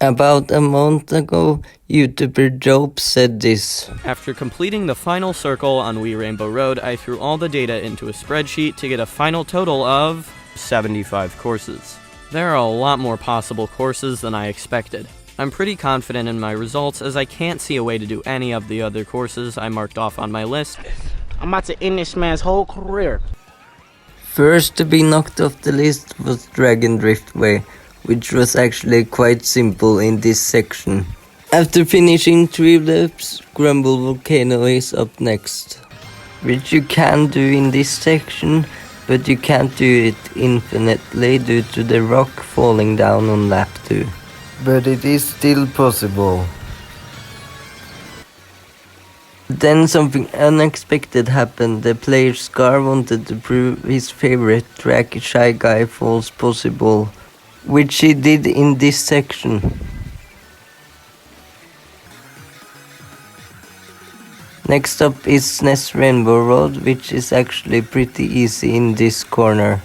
About a month ago, YouTuber Jope said this. After completing the final circle on Wii Rainbow Road, I threw all the data into a spreadsheet to get a final total of 75 courses. There are a lot more possible courses than I expected. I'm pretty confident in my results as I can't see a way to do any of the other courses I marked off on my list. I'm about to end this man's whole career. First to be knocked off the list was Dragon Driftway, which was actually quite simple in this section. After finishing 3 loops, Grumble Volcano is up next, which you can do in this section, but you can't do it infinitely due to the rock falling down on lap 2. But it is still possible. Then something unexpected happened. The player Skar wanted to prove his favorite track, Shy Guy Falls possible, which he did in this section. Next up is SNES Rainbow Road, which is actually pretty easy in this corner.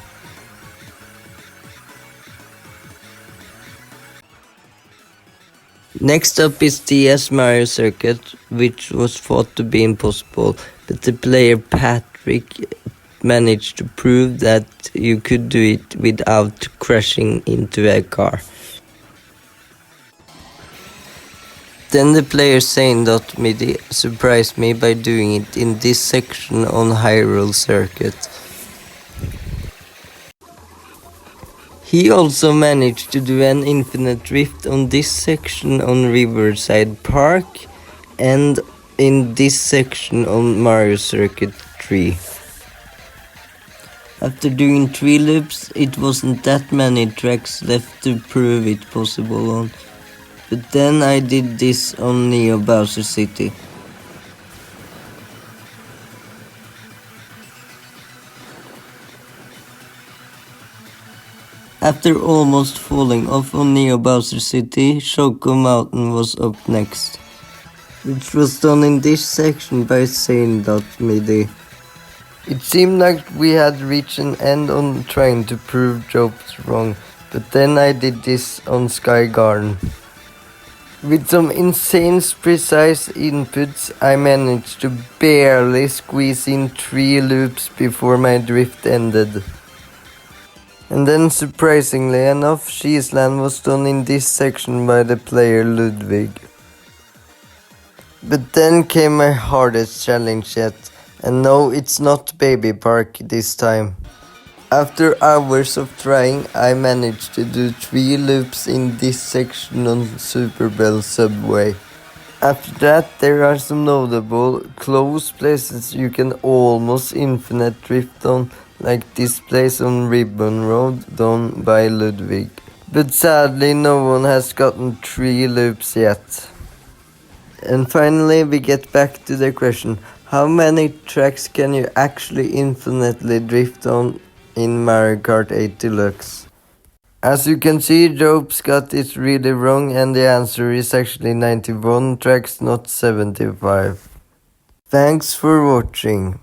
Next up is DS Mario Circuit, which was thought to be impossible, but the player Patrick managed to prove that you could do it without crashing into a car. Then the player Zanedotmidi surprised me by doing it in this section on Hyrule Circuit. He also managed to do an infinite drift on this section on Riverside Park and in this section on Mario Circuit 3. After doing 3 loops, it wasn't that many tracks left to prove it possible on, but then I did this on Neo Bowser City. After almost falling off on Neo Bowser City, Choco Mountain was up next, which was done in this section by Zanedotmidi. It seemed like we had reached an end on trying to prove Jope's wrong, but then I did this on Sky Garden. With some insane precise inputs, I managed to barely squeeze in 3 loops before my drift ended. And then, surprisingly enough, Cheeseland was done in this section by the player Ludwig. But then came my hardest challenge yet, and no, it's not Baby Park this time. After hours of trying, I managed to do 3 loops in this section on Super Bell Subway. After that, there are some notable close places you can almost infinite drift on, like this place on Ribbon Road done by Ludwig. But sadly no one has gotten 3 loops yet. And finally we get back to the question, how many tracks can you actually infinitely drift on in Mario Kart 8 Deluxe? As you can see, Jope's got it really wrong and the answer is actually 91 tracks, not 75. Thanks for watching.